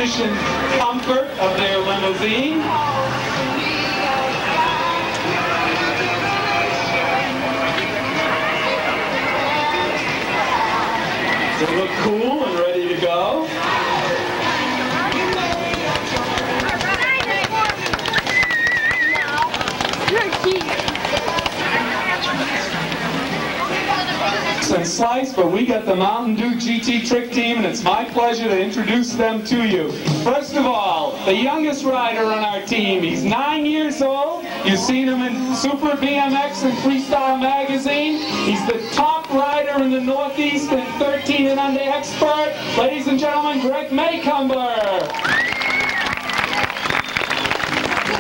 air-conditioned comfort of their limousine. They look cool and ready to go. And Slice, but we got the Mountain Dew GT Trick Team, and it's my pleasure to introduce them to you. First of all, the youngest rider on our team. He's 9 years old. You've seen him in Super BMX and Freestyle magazine. He's the top rider in the Northeast and 13 and under expert. Ladies and gentlemen, Gregg Macomber.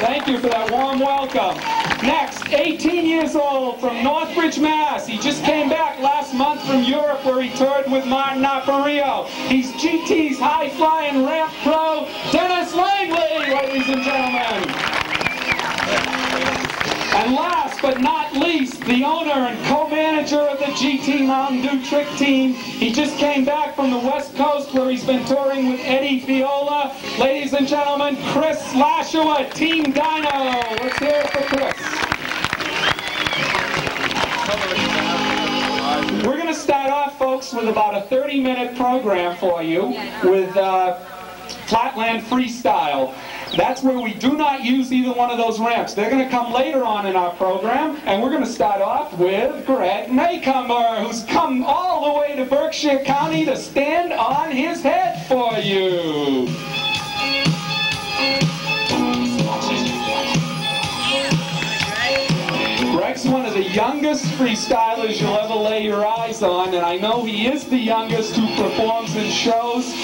Thank you for that warm welcome. Next, 18 years old from Northbridge, Mass. He just came back last month from Europe where he toured with Martin Apparillo. He's GT's high-flying ramp pro, Langlais, ladies and gentlemen. And last but not least, the owner and co-manager of the GT Mountain Dew Trick Team. He just came back from the West Coast where he's been touring with Eddie Fiola. Ladies and gentlemen, Chris Lashua, Team Dyno. Let's hear it for Chris. We're going to start off, folks, with about a 30-minute program for you with Flatland Freestyle. That's where we do not use either one of those ramps. They're going to come later on in our program, and we're going to start off with Gregg Macomber, who's come all the way to Berkshire County to stand on his head for you. Gregg's one of the youngest freestylers you'll ever lay your eyes on, and I know he is the youngest who performs in shows.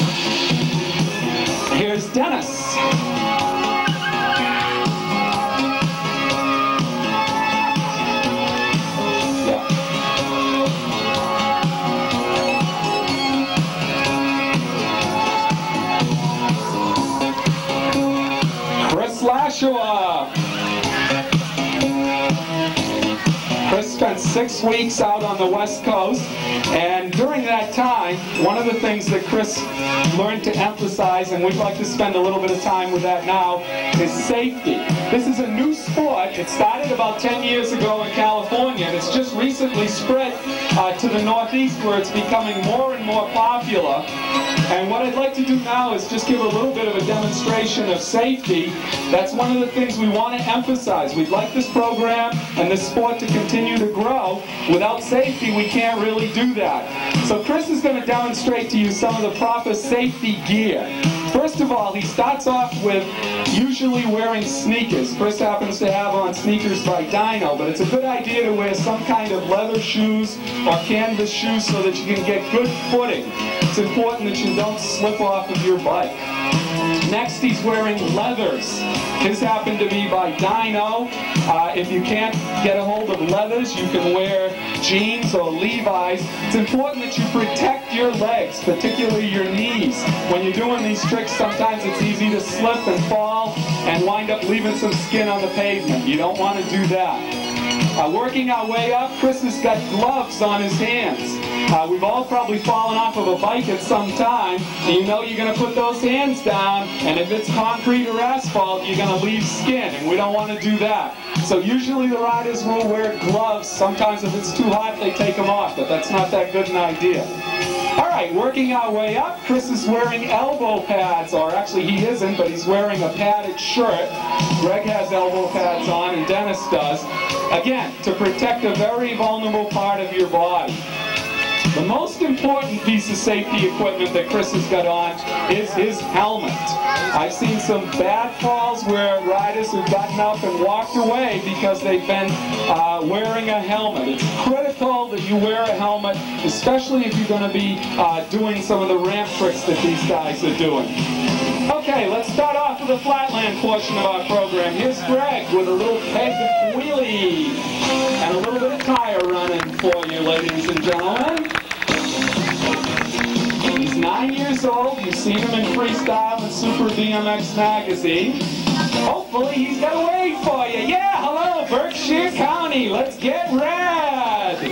Here's Dennis. Chris Lashua. Chris spent 6 weeks out on the West Coast, and during that time, one of the things that Chris learned to emphasize, and we'd like to spend a little bit of time with that now, is safety. This is a new sport. It started about 10 years ago in California, and it's just recently spread to the Northeast where it's becoming more and more popular. And what I'd like to do now is just give a little bit of a demonstration of safety. That's one of the things we want to emphasize. We'd like this program and this sport to continue to grow. Without safety, we can't really do that. So Chris is going to demonstrate to you some of the proper safety gear. First of all, he starts off with usually wearing sneakers. Chris happens to have on sneakers by Dyno, but it's a good idea to wear some kind of leather shoes or canvas shoes so that you can get good footing. It's important that you don't slip off of your bike. Next, he's wearing leathers. His happen to be by Dyno. If you can't get a hold of leathers, you can wear jeans or Levi's. It's important that you protect your legs, particularly your knees. When you're doing these tricks, sometimes it's easy to slip and fall and wind up leaving some skin on the pavement. You don't want to do that. Working our way up, Chris has got gloves on his hands. We've all probably fallen off of a bike at some time, and you know you're going to put those hands down, and if it's concrete or asphalt, you're going to leave skin, and we don't want to do that. So usually the riders will wear gloves. Sometimes if it's too hot, they take them off, but that's not that good an idea. All right, working our way up, Chris is wearing elbow pads, or actually he isn't, but he's wearing a padded shirt. Gregg has elbow pads on, and Dennis does. Again, to protect a very vulnerable part of your body. The most important piece of safety equipment that Chris has got on is his helmet. I've seen some bad falls where riders have gotten up and walked away because they've been wearing a helmet. It's critical that you wear a helmet, especially if you're going to be doing some of the ramp tricks that these guys are doing. Okay, let's start off with the flatland portion of our program. Here's Gregg with a little peg wheelie and a little bit of tire running for you, ladies and gentlemen. He's 9 years old. You've seen him in Freestyle and Super BMX magazine. Hopefully he's got a wave for you. Yeah, hello, Berkshire County. Let's get rad.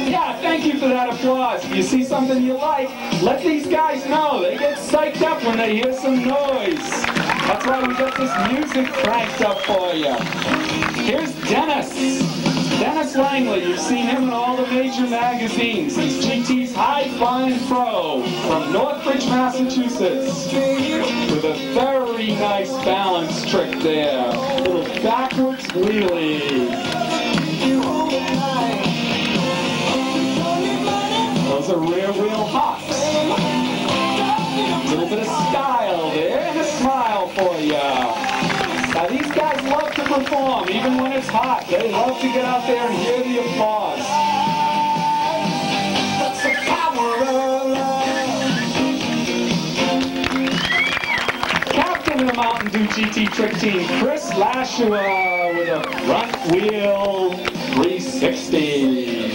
Yeah, thank you for that applause. If you see something you like, let these guys know. They get psyched up when they hear some noise. That's why we got this music cranked up for you. Here's Dennis. Dennis Langlais. You've seen him in all the major magazines. He's GT's high-flying pro from Northbridge, Massachusetts, with a very nice balance trick there. A little backwards wheelie. Those are rear wheel hops. A little bit of style there and a smile for ya. Now these guys love to perform, even when it's hot. They love to get out there and hear the applause. That's the power of love. Captain of the Mountain Dew GT Trick Team, Chris Lashua with a front wheel 360.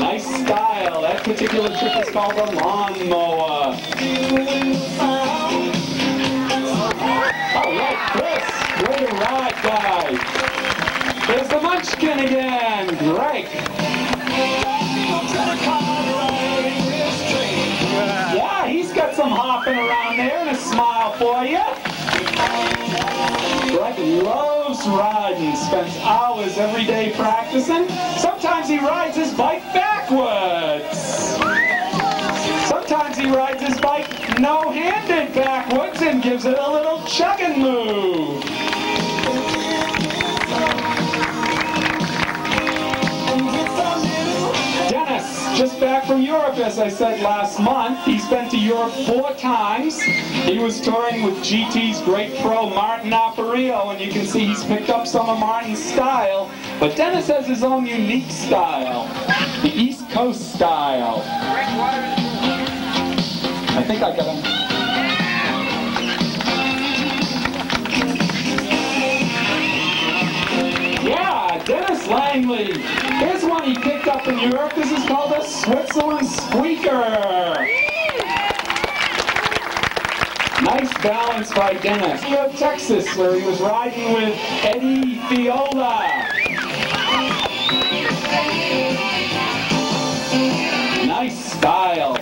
Nice style. That particular trick is called a lawnmower. All right, Chris, way to ride, guy. There's the Munchkin again, Gregg. Yeah, he's got some hopping around there and a smile for you. Gregg loves riding, spends hours every day practicing. Sometimes he rides his bike backwards. Sometimes he rides his bike no-handed backwards and gives it a little chugging move. Dennis, just back from Europe, as I said last month. He's been to Europe 4 times. He was touring with GT's great pro, Martin Aparicio, and you can see he's picked up some of Martin's style. But Dennis has his own unique style, the East Coast style. I think I got him. Yeah, Dennis Langlais. Here's one he picked up in Europe. This is called a Switzerland Squeaker. Nice balance by Dennis. Of Texas, where he was riding with Eddie Fiola. Nice style.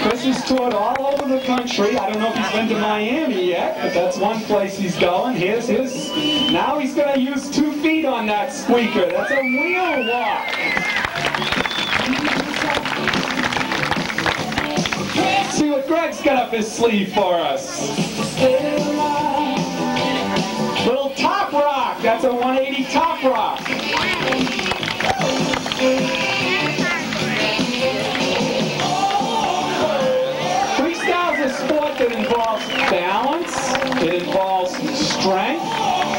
Chris has toured all over the country. I don't know if he's been to Miami yet, but that's one place he's going. Here's his. Now he's going to use 2 feet on that squeaker. That's a wheel walk. See what Gregg's got up his sleeve for us. Little top rock. That's a 180 top rock. Freestyle is a sport that involves balance, it involves strength,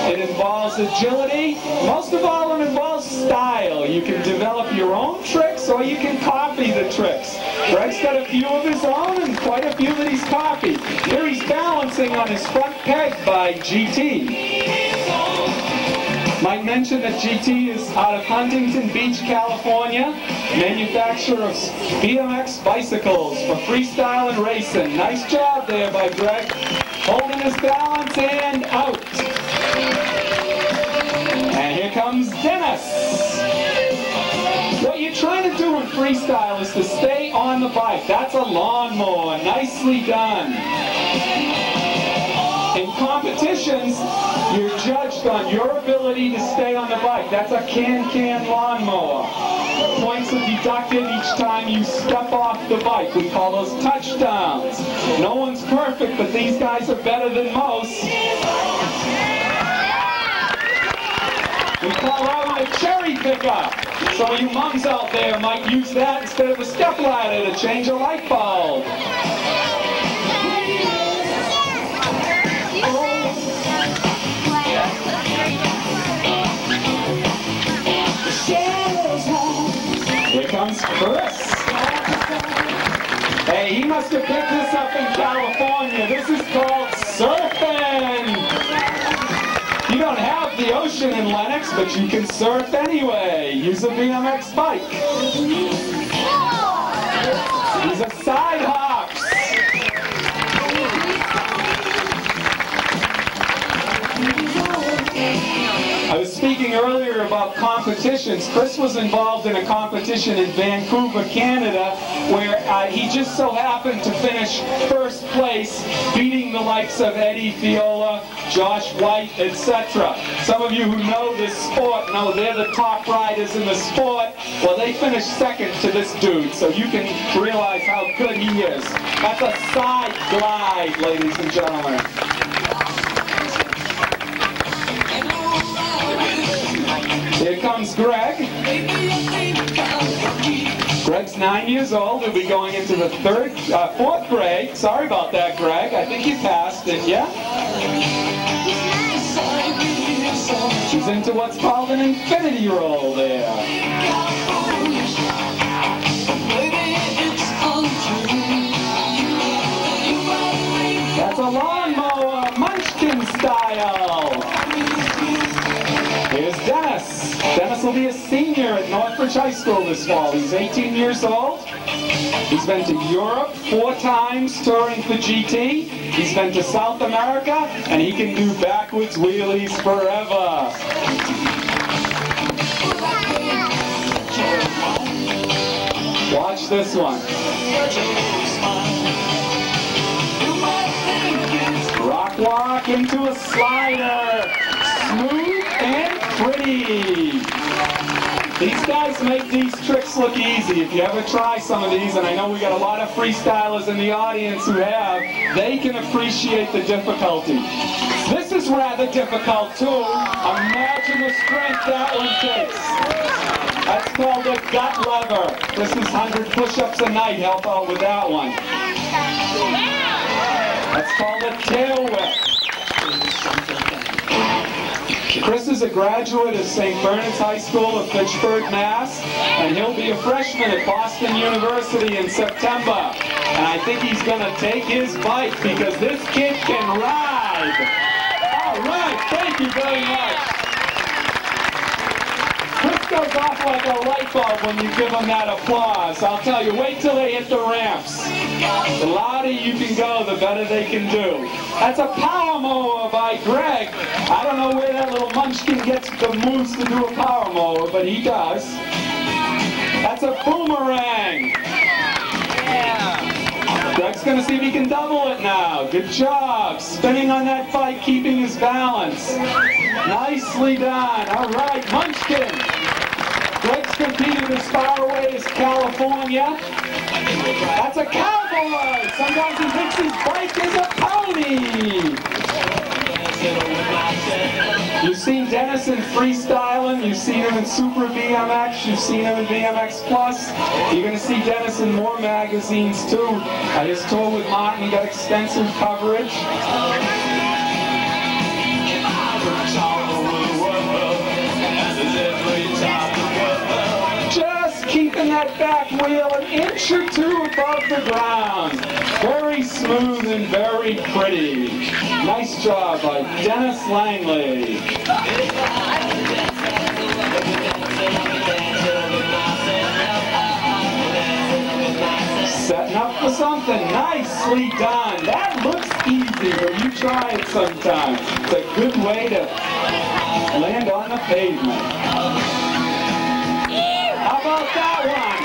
it involves agility. Most of all, it involves style. You can develop your own tricks or you can copy the tricks. Gregg's got a few of his own and quite a few that he's copied. Here he's balancing on his front peg by GT. Might mention that GT is out of Huntington Beach, California, manufacturer of BMX bicycles for freestyle and racing. Nice job there by Gregg. Holding his balance and out. And here comes Dennis. What you're trying to do in freestyle is to stay on the bike. That's a lawnmower. Nicely done. In competitions, you're judged on your ability to stay on the bike. That's a can-can lawnmower. Points are deducted each time you step off the bike. We call those touchdowns. No one's perfect, but these guys are better than most. We call that one a cherry pickup. Some of you mums out there might use that instead of a stepladder to change a light bulb. Here comes Chris. Hey, he must have picked this up in California. This is called surfing. You don't have the ocean in Lenox, but you can surf anyway. Use a BMX bike. These are side hops. earlier about competitions. Chris was involved in a competition in Vancouver, Canada, where he just so happened to finish first place, beating the likes of Eddie Fiola, Josh White, etc. Some of you who know this sport know they're the top riders in the sport. Well, they finished second to this dude, so you can realize how good he is. That's a side glide, ladies and gentlemen. Here comes Gregg. Gregg's 9 years old. He'll be going into the fourth grade. Sorry about that, Gregg. I think you passed it, yeah? She's into what's called an infinity roll there. That's a lawnmower, Munchkin style. Here's Dennis. Dennis will be a senior at Northbridge High School this fall. He's 18 years old. He's been to Europe 4 times touring for GT. He's been to South America, and he can do backwards wheelies forever. Watch this one. Rock walk into a slider. Smooth and pretty. These guys make these tricks look easy. If you ever try some of these, and I know we got a lot of freestylers in the audience who have, they can appreciate the difficulty. This is rather difficult too. Imagine the strength that one takes. That's called a gut lever. This is 100 push-ups a night. Help out with that one. That's called a tail whip. Chris is a graduate of St. Bernard's High School of Fitchburg, Mass. And he'll be a freshman at Boston University in September. And I think he's going to take his bike because this kid can ride. All right, thank you very much. Chris goes off like a light bulb when you give him that applause. I'll tell you, wait till they hit the ramps. The louder you can go, the better they can do. That's a power mower by Gregg. I don't know where that little munchkin gets the moves to do a power mower, but he does. That's a boomerang. Gregg's going to see if he can double it now. Good job. Spinning on that bike, keeping his balance. Nicely done. All right, Munchkin. Gregg's competed as far away as California. That's a cowboy. Sometimes he thinks his bike is a pony. You've seen Dennis in freestyling, you've seen him in Super BMX, you've seen him in BMX Plus. You're going to see Dennis in more magazines too. His tour with Martin got extensive coverage. Just keeping that back wheel an inch or two above the ground. Very smooth and very pretty. Nice job by Dennis Langlais. Setting up for something. Nicely done. That looks easy, but you try it sometime. It's a good way to land on the pavement. How about that one?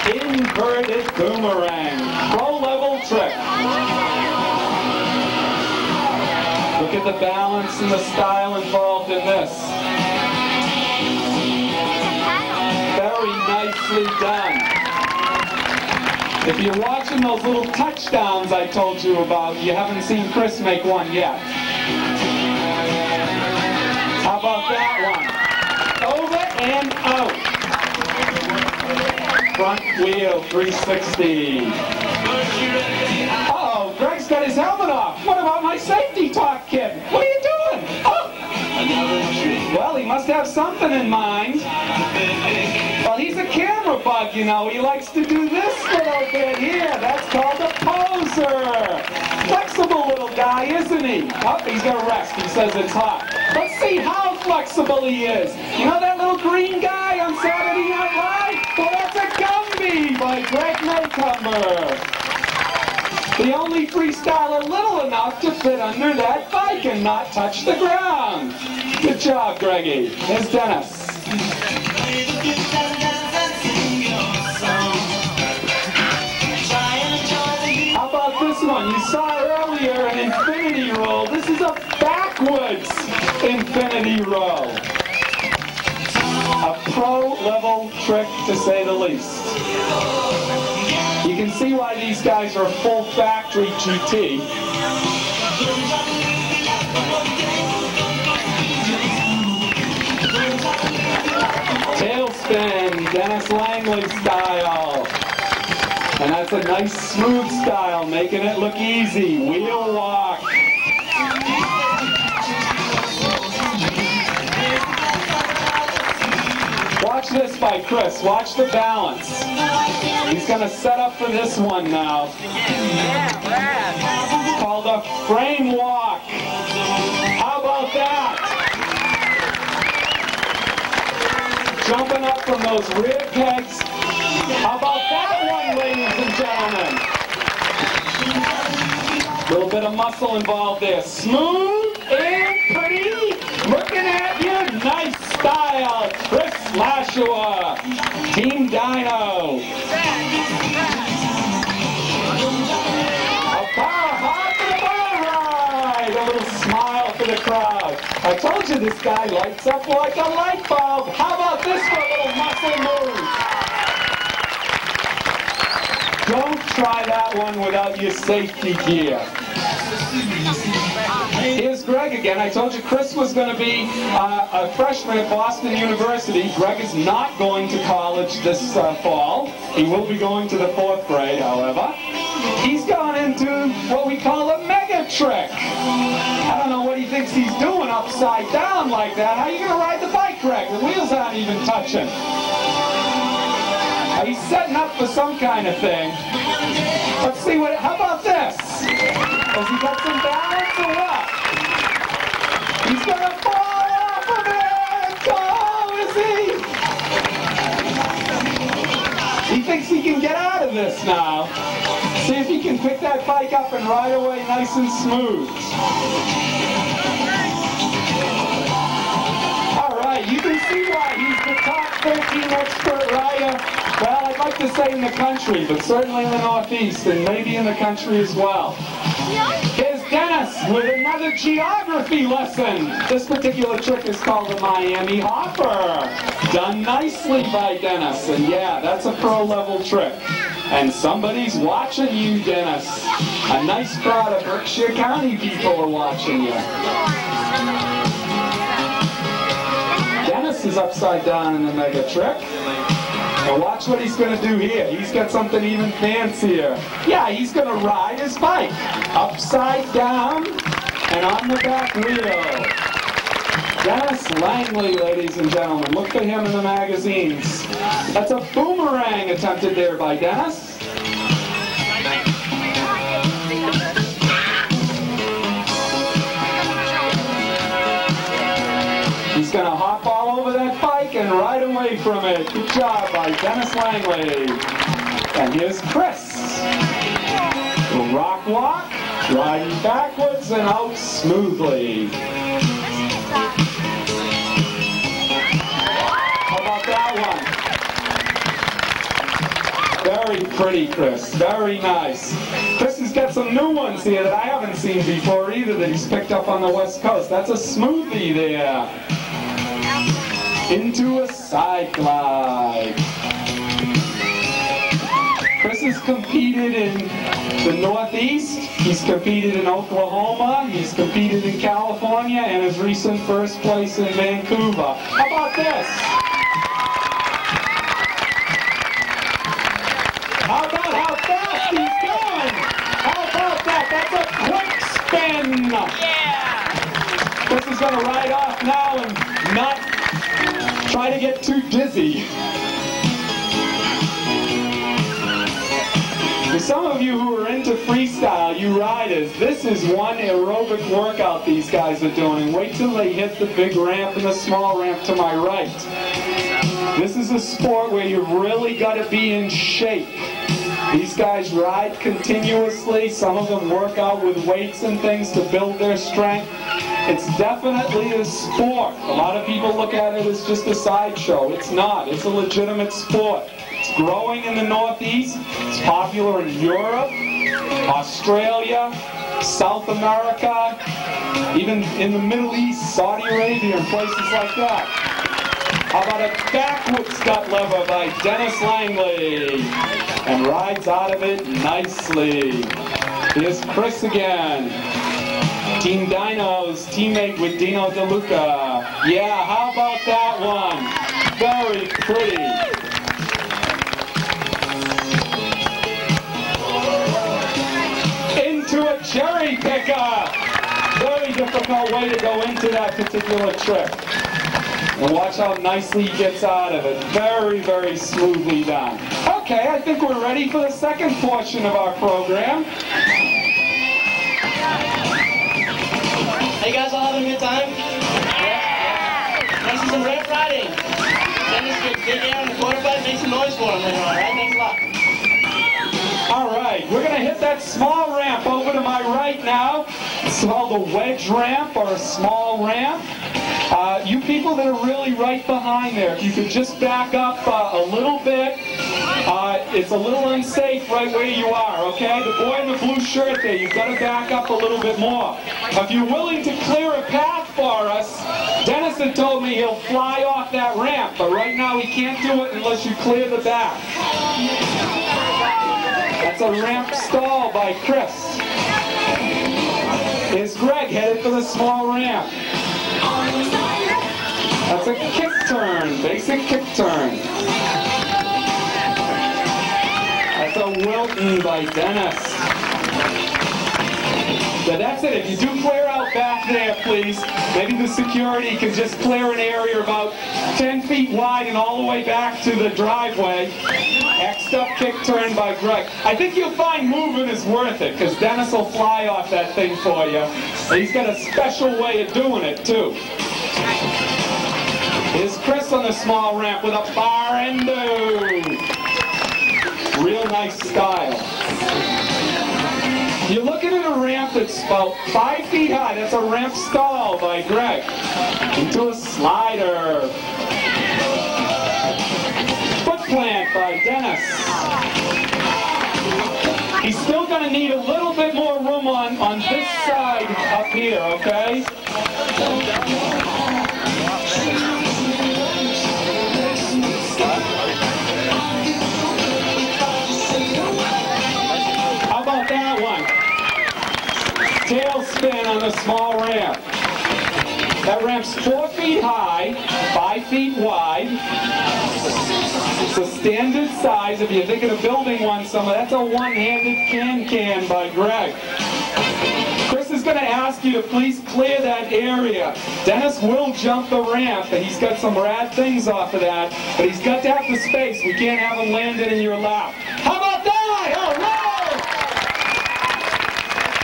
Inverted boomerang. Pro-level trick. Look at the balance and the style involved in this. Very nicely done. If you're watching those little touchdowns I told you about, you haven't seen Chris make one yet. How about that one? Over and out. Front wheel 360. Uh-oh, Gregg's got his helmet off. What about my safety talk, kid? What are you doing? Oh! Well, he must have something in mind. Well, he's a camera bug, you know. He likes to do this little bit here. That's called a poser. Flexible little guy, isn't he? Oh, he's going to rest. He says it's hot. Let's see how flexible he is. You know that little green guy on Saturday Night Live? Well, that's a Gumby by Gregg Macomber. The only freestyler little enough to fit under that bike and not touch the ground. Good job, Greggy. Here's Dennis. How about this one? You saw earlier an infinity roll. This is a backwards infinity roll. A pro-level trick, to say the least. You can see why these guys are full factory GT. Tailspin, Dennis Langlais style. And that's a nice smooth style, making it look easy. Wheel walk. Watch this by Chris. Watch the balance. He's going to set up for this one now. It's called a frame walk. How about that? Jumping up from those rear pegs. How about that one, ladies and gentlemen? A little bit of muscle involved there. Smooth and pretty. Looking at you. Nice style. Chris Lashua. Team Dino. A bar hop and a bar ride. A little smile for the crowd. I told you this guy lights up like a light bulb. How about this for a little muscle move? Don't try that one without your safety gear. Here's Gregg again. I told you Chris was going to be a freshman at Boston University. Gregg is not going to college this fall. He will be going to the 4th grade, however. He's gone into what we call a mega trick. I don't know what he thinks he's doing upside down like that. How are you going to ride the bike, Gregg? The wheels aren't even touching. He's setting up for some kind of thing. Let's see what, how about this? Has he got some balance or what? He's gonna fall off of it! Oh, is he? He thinks he can get out of this now. See if he can pick that bike up and ride away nice and smooth. Alright, you can see why he's the top 13 expert rider. Well, I'd like to say in the country, but certainly in the Northeast, and maybe in the country as well. Here's Dennis with another geography lesson. This particular trick is called the Miami Hopper. Done nicely by Dennis, and yeah, that's a pro-level trick. And somebody's watching you, Dennis. A nice crowd of Berkshire County people are watching you. Dennis is upside down in the mega trick. Now watch what he's going to do here. He's got something even fancier. Yeah, he's going to ride his bike upside down and on the back wheel. Dennis Langlais, ladies and gentlemen. Look for him in the magazines. That's a boomerang attempted there by Dennis. He's going to hop all over that bike and ride away from it. Good job by Dennis Langlais. And here's Chris. The rock walk, riding backwards and out smoothly. How about that one? Very pretty, Chris. Very nice. Chris has got some new ones here that I haven't seen before either that he's picked up on the West Coast. That's a smoothie there. Into a side glide. Chris has competed in the Northeast, he's competed in Oklahoma, he's competed in California, and his recent first place in Vancouver. How about this? How about how fast he's going? How about that? That's a quick spin. Yeah. Chris is going to ride off now and not try to get too dizzy. For some of you who are into freestyle, you riders, this is one aerobic workout these guys are doing. And wait till they hit the big ramp and the small ramp to my right. This is a sport where you've really got to be in shape. These guys ride continuously. Some of them work out with weights and things to build their strength. It's definitely a sport. A lot of people look at it as just a sideshow. It's not. It's a legitimate sport. It's growing in the Northeast. It's popular in Europe, Australia, South America, even in the Middle East, Saudi Arabia, and places like that. How about a backward scut lever by Dennis Langlais? And rides out of it nicely. Here's Chris again. Team Dino's teammate with Dino DeLuca. Yeah, how about that one? Very pretty. Into a cherry picker. Very difficult way to go into that particular trick. And watch how nicely he gets out of it. Very, very smoothly done. Okay, I think we're ready for the second portion of our program. Hey, you guys all having a good time? Yeah? Want to see some ramp riding? Dennis gets big air on the quarter pipe, make some noise for him later on, right? Thanks a lot. All right, we're going to hit that small ramp over to my right now. It's called a wedge ramp or a small ramp. You people that are really right behind there, if you could just back up a little bit. It's a little unsafe right where you are, okay? The boy in the blue shirt there, you've got to back up a little bit more. If you're willing to clear a path for us, Dennis had told me he'll fly off that ramp, but right now he can't do it unless you clear the back. That's a ramp stall by Chris. Here's Gregg headed for the small ramp. That's a kick turn, basic kick turn. That's a Wilton by Dennis. So that's it. If you do clear out back there, please, maybe the security can just clear an area about 10 feet wide and all the way back to the driveway. X'd up kick turn by Gregg. I think you'll find moving is worth it, because Dennis will fly off that thing for you. And he's got a special way of doing it, too. Here's Chris on the small ramp with a bar endo. Real nice style. You're looking at a ramp that's about 5 feet high. That's a ramp stall by Gregg. Into a slider. Foot plant by Dennis. He's still going to need a little bit more room on this side up here, okay? How about that one? Tail spin on the small ramp. That ramp's 4 feet high, 5 feet wide. It's a standard size. If you're thinking of building one somewhere, that's a one-handed can by Gregg. Chris is going to ask you to please clear that area. Dennis will jump the ramp, and he's got some rad things off of that, but he's got to have the space. We can't have him landed in your lap. How about that? All right!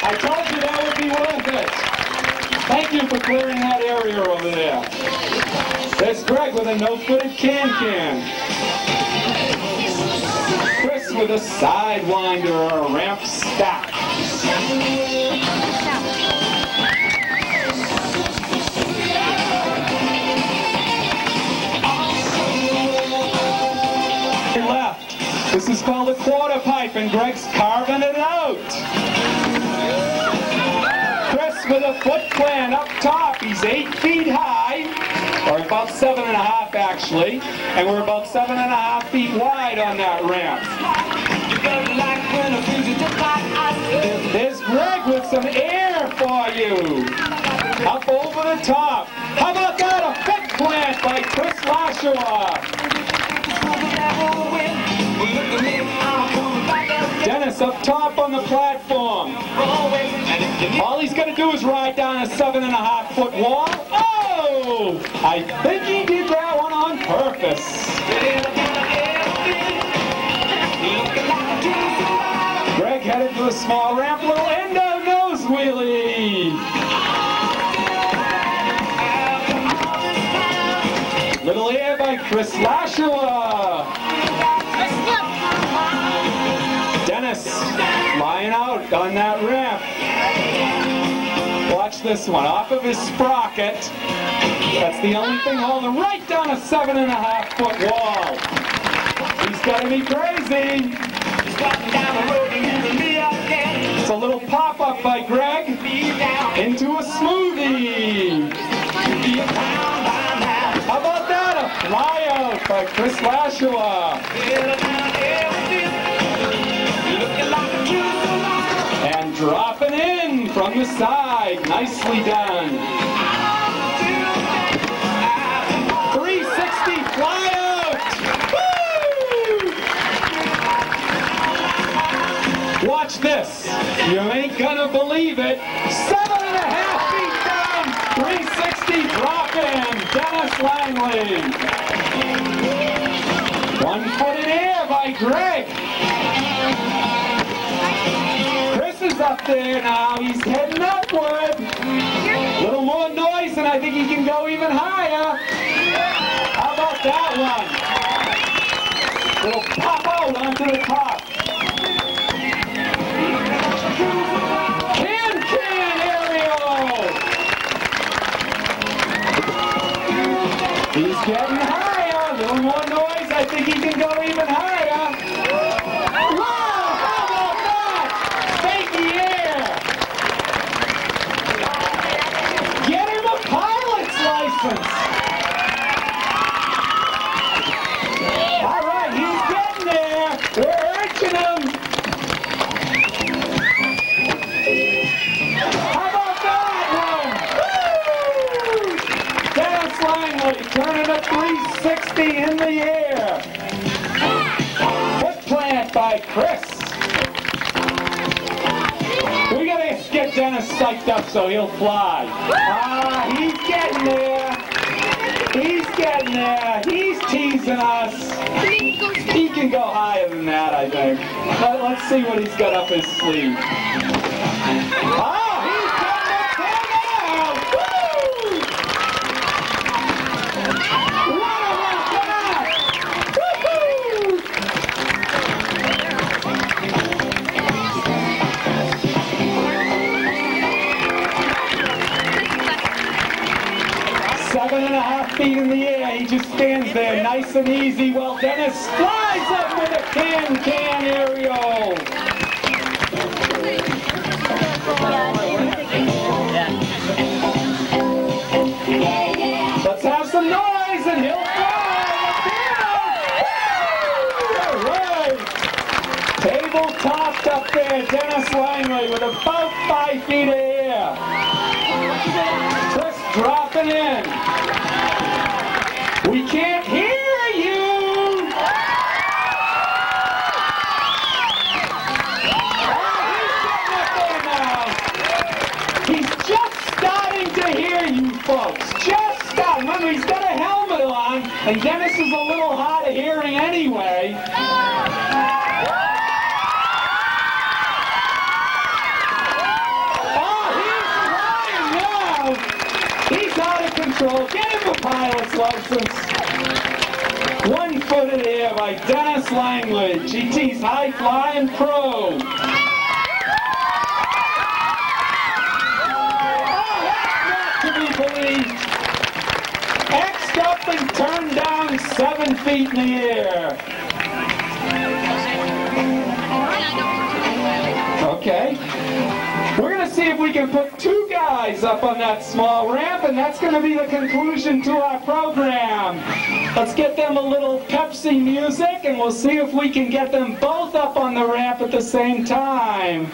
I told you that would be worth it. Thank you for clearing that area over there. There's Gregg with a no-footed can. Chris with a sidewinder or a ramp stack. Left. This is called a quarter pipe, and Gregg's carving it out. Chris with a foot plant up top. He's 8 feet high, or about 7.5 actually, and we're about 7.5 feet wide on that ramp. There's Gregg with some air for you. Up over the top. How about that? A foot plant by Chris Lashua. Dennis up top on the platform. All he's got to do is ride down a 7.5 foot wall. Oh! I think he did that one on purpose. Gregg headed to a small ramp, little endo nose wheelie. Little air by Chris Lashua. Dennis lying out on that ramp. Watch this one. Off of his sprocket. That's the only thing holding right down a 7.5-foot wall. He's got to be crazy. It's a little pop-up by Gregg into a smoothie. How about that? A fly-out by Chris Lashua. And dropping in from the side. Nicely done. 360 fly-out. Woo! Watch this. You ain't gonna believe it. 7.5 feet down. 360 drop-in. Dennis Langlais. 1 foot in air by Gregg. Chris is up there now. He's heading upward. A little more noise, and I think he can go even higher. How about that one? Little pop out onto the top. Can aerial. He's getting higher. A little more noise. I think he can go even higher. Wow! How about that? Fakey air. Get him a pilot's license. All right, he's getting there. We're urging him. How about that one? Woo! Dennis Langlais turning a 360 in the air. Foot plant by Chris. We gotta get Dennis psyched up so he'll fly. He's getting there. He's getting there. He's teasing us. He can go higher than that, I think. But let's see what he's got up his sleeve. Oh, he's getting it down! Woo! What about that? Woo-hoo! 7.5 feet in the air. He just stands there nice and easy while Dennis flies up with a can aerial. Let's have some noise and he'll fly. All right. Table topped up there. Dennis Langlais with about 5 feet of air. Chris dropping in. We can't hear you! He's just starting to hear you folks. Just starting. Remember, he's got a helmet on, and Dennis is a little hard of hearing anyway. Control. Get him a pilot's license. 1 foot in the air by Dennis Langlais, GT's High Flying Pro. Oh, that's not to be believed. X'd up and turned down 7 feet in the air. Okay. We're going to see if we can put 2 guys up on that small ramp, and that's going to be the conclusion to our program. Let's get them a little Pepsi music, and we'll see if we can get them both up on the ramp at the same time.